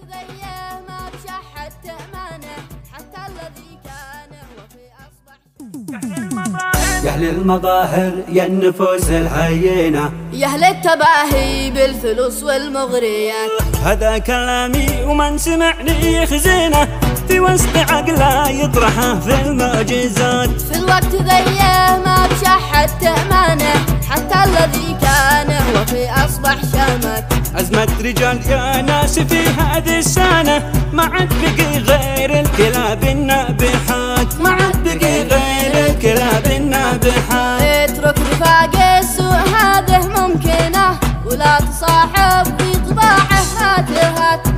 ذيه ما بشحت تأمانه حتى الذي كان وفي أصبح. يا أهل المظاهر يا النفوس الحيينة، يا أهل التباهي بالفلوس والمغريات، هذا كلامي ومن سمعني يخزينه، في وسط عقله يطرحه في المعجزات. في الوقت ذيه ما بشحت تأمانه حتى الذي كان وفي أصبح شامت. أزمة رجال يا ناس في هذه السنة، ما عاد بقي غير الكلاب النابحات، ما عاد بقي غير الكلاب النابحات. اترك رفاق السوء هذه ممكنة، ولا تصاحب في طباعه هات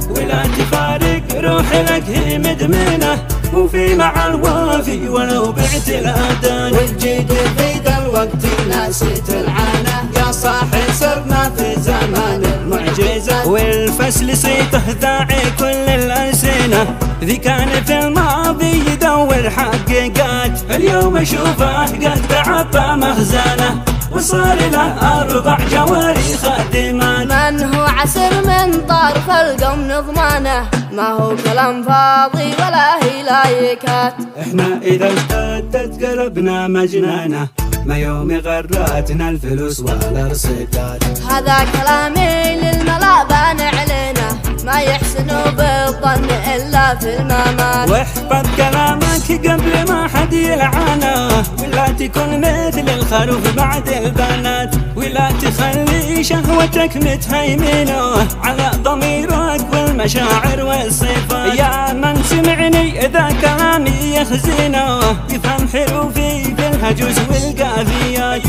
ولا تفارق روح لك هي مدمنة، وفي مع الوافي ولو بعت الأذان. والجيد في ذا الوقت الناس تلعانه، يا صاحي صرنا في زمان المعجزة. والفسل صيته ذاعي كل الألسنة، ذي كان في الماضي يدور حقيقات، اليوم اشوفه قد تعبى مخزنه، وصار له 4 جواري خادمان. من هو عسر من طرف القوم نضمانه، ما هو كلام فاضي ولا هي لايكات. احنا اذا اشتدت قلبنا مجنانه، ما يوم غراتنا الفلوس ولا رصيدات. هذا كلامي للملا بنعلنه، ما يحسنوا بالظن الا في الممات. واحفظ كلامك قبل ما حد يلعنه، ولا تكون مثل الخروف بعد البنات، ولا تخلي شهوتك متهيمنه على ضميرك والمشاعر والصفات. يا من سمعني اذا كلامي يخزنه، يفهم حروفي في الهجوس والقافيات،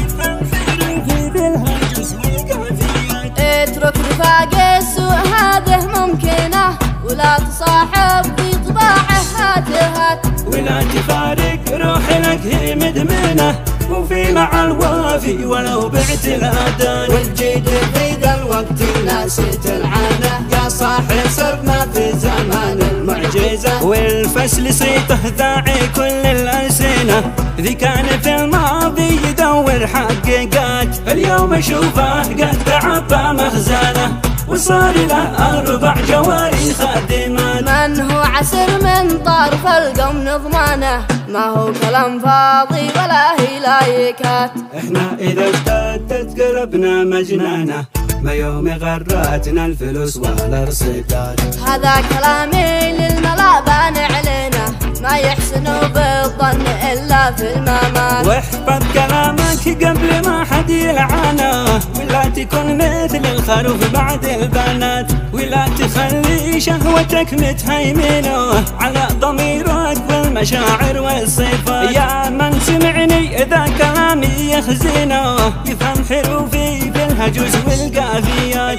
اترك رفاق السوء هذه ممكنة، ولا تصاحب في طباعه هات ولا تفارق روح لك هي مدمنة، وفي مع الوافي ولو بعت الأذان. والجيد في ذا الوقت الناس تلعانه، يا صاحي صرنا في زمان المعجزة. والفسل صيته ذاعي كل الألسنة، ذي كان في الماضي يدور حقيقات، اليوم اشوفه قد تعبى مخزنه، وصار له 4 جواري خادمان. من هو عسر من طرف القوم نضمانه، ما هو كلام فاضي ولا هي لايكات. احنا اذا اشتدت قلبنا مجنانه، ما يوم غراتنا الفلوس ولا رصيدات. هذا كلامي للملا بنعلنه، ما يحسنوا بالظن الا في الممات. واحفظ كلامك قبل ما حد يلعنه، ولا تكون مثل الخروف بعد البنات، ولا تخلي شهوتك متهيمنه على ضميرك والمشاعر والصفات. يا من سمعني اذا كلامي يخزنه، يفهم حروفي في الهجوس والقافيات.